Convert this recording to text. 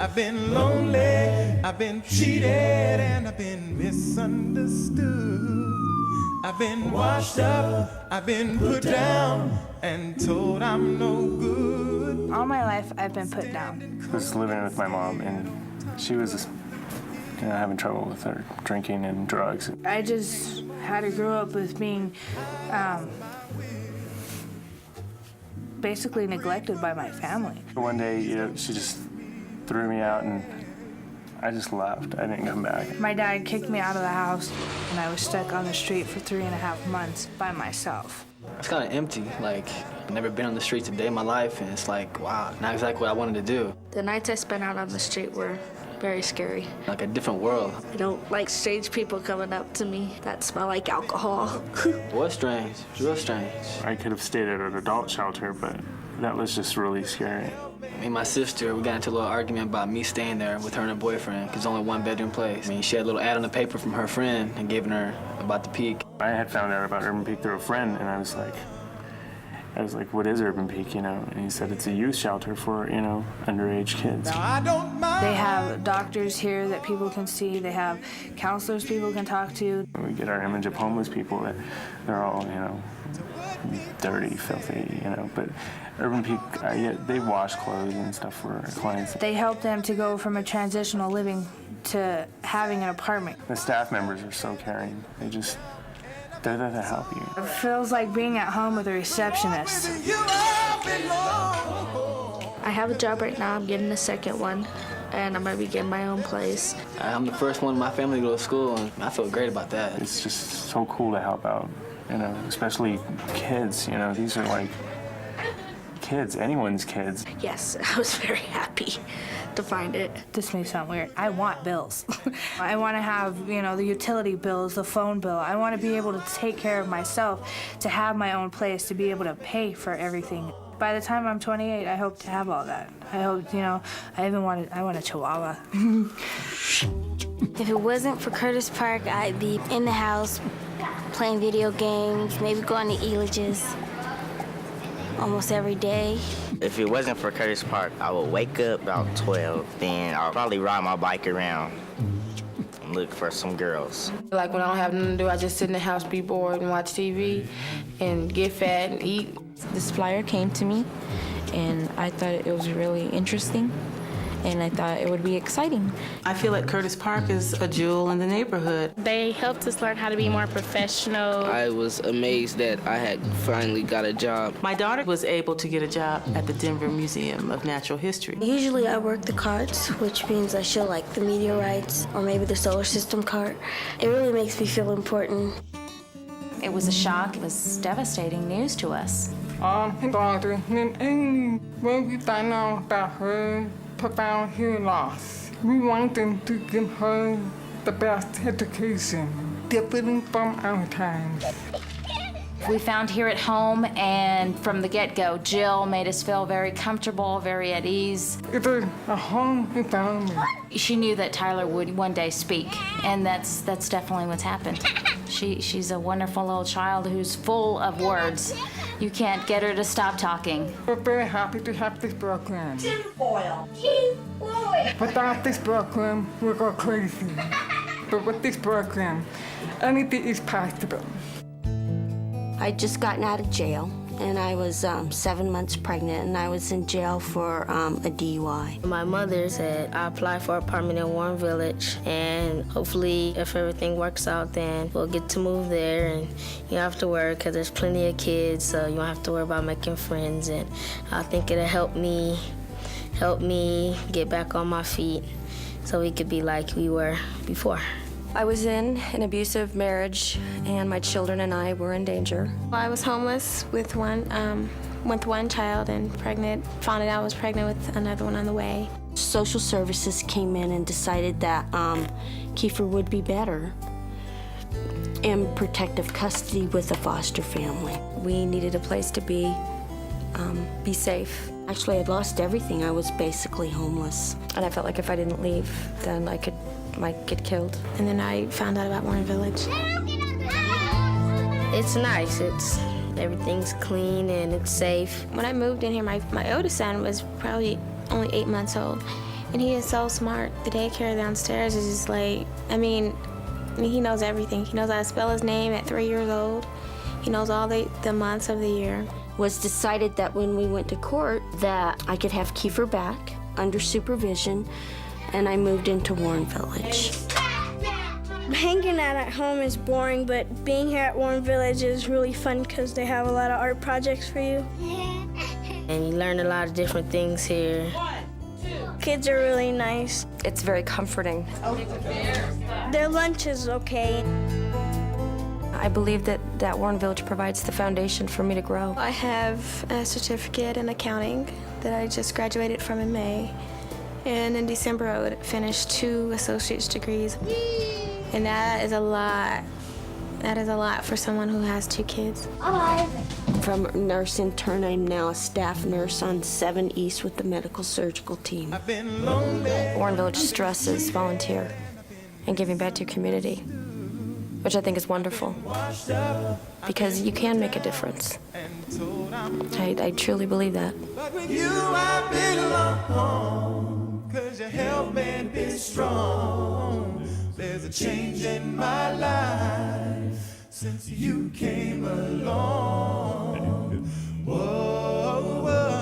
I've been lonely, I've been cheated, and I've been misunderstood. I've been washed up, I've been put down, and told I'm no good. All my life, I've been put down. I was living with my mom, and she was having trouble with her drinking and drugs. I just had to grow up with being basically neglected by my family. One day, she just threw me out, and I just left. I didn't come back. My dad kicked me out of the house, and I was stuck on the street for 3.5 months by myself. It's kind of empty. Like, I've never been on the streets a day in my life, and it's like, wow, not exactly what I wanted to do. The nights I spent out on the street were very scary. Like a different world. I don't like strange people coming up to me that smell like alcohol. It was strange, real strange. I could have stayed at an adult shelter, but that was just really scary. Me and my sister, we got into a little argument about me staying there with her and her boyfriend, because it's only one bedroom place. I mean, she had a little ad on the paper from her friend and giving her about the Peak. I had found out about Urban Peak through a friend, and I was like, what is Urban Peak, And he said it's a youth shelter for, underage kids. Now I don't mind. They have doctors here that people can see. They have counselors people can talk to. We get our image of homeless people that they're all, dirty, filthy, But Urban Peak, they wash clothes and stuff for our clients. They help them to go from a transitional living to having an apartment. The staff members are so caring. They're there to help you. It feels like being at home with a receptionist. I have a job right now. I'm getting a second one, and I'm going to be getting my own place. I'm the first one in my family to go to school, and I feel great about that. It's just so cool to help out, especially kids. These are like kids, anyone's kids. Yes, I was very happy to find it. This may sound weird. I want bills. I want to have, the utility bills, the phone bill. I want to be able to take care of myself, to have my own place, to be able to pay for everything. By the time I'm 28, I hope to have all that. I hope, I want a chihuahua. If it wasn't for Curtis Park, I'd be in the house playing video games, maybe going to Eliges almost every day. If it wasn't for Curtis Park, I would wake up about 12, then I'll probably ride my bike around and look for some girls. Like when I don't have nothing to do, I just sit in the house, be bored, and watch TV, and get fat and eat. This flyer came to me, and I thought it was really interesting, and I thought it would be exciting. I feel like Curtis Park is a jewel in the neighborhood. They helped us learn how to be more professional. I was amazed that I had finally got a job. My daughter was able to get a job at the Denver Museum of Natural History. Usually I work the carts, which means I show like the meteorites or maybe the solar system cart. It really makes me feel important. It was a shock. It was devastating news to us. Daughter, when we find out about her profound hearing loss, we want them to give her the best education, different from our times. We found here at home, and from the get-go, Jill made us feel very comfortable, very at ease. It's a home we found me. She knew that Tyler would one day speak, and that's definitely what's happened. She's a wonderful little child who's full of words. You can't get her to stop talking. We're very happy to have this program. Tinfoil! Without this program, we'll go crazy. But with this program, anything is possible. I'd just gotten out of jail, and I was 7 months pregnant, and I was in jail for a DUI. My mother said I applied for an apartment in Warren Village, and hopefully if everything works out, then we'll get to move there, and you don't have to worry because there's plenty of kids, so you don't have to worry about making friends, and I think it'll help me get back on my feet so we could be like we were before. I was in an abusive marriage, and my children and I were in danger. I was homeless with one child and pregnant. Found out I was pregnant with another one on the way. Social services came in and decided that Kiefer would be better in protective custody with a foster family. We needed a place to be safe. Actually, I'd lost everything. I was basically homeless. And I felt like if I didn't leave, then I might get killed. And then I found out about Warren Village. It's nice. Everything's clean and it's safe. When I moved in here, my oldest son was probably only 8 months old. And he is so smart. The daycare downstairs is just like, I mean, he knows everything. He knows how to spell his name at 3 years old. He knows all the months of the year. Was decided that when we went to court that I could have Kiefer back under supervision, and I moved into Warren Village. Hanging out at home is boring, but being here at Warren Village is really fun because they have a lot of art projects for you. And you learn a lot of different things here. Kids are really nice. It's very comforting. Their lunch is okay. I believe that Warren Village provides the foundation for me to grow. I have a certificate in accounting that I just graduated from in May. And in December, I would finish 2 associate's degrees. And that is a lot. That is a lot for someone who has 2 kids. From nurse intern, I'm now a staff nurse on 7 East with the medical surgical team. Warren Village stresses volunteer and giving back to your community, which I think is wonderful, because you can make a difference. I truly believe that. But with you I belong, 'cause you help me be strong. There's a change in my life since you came along. Whoa, whoa.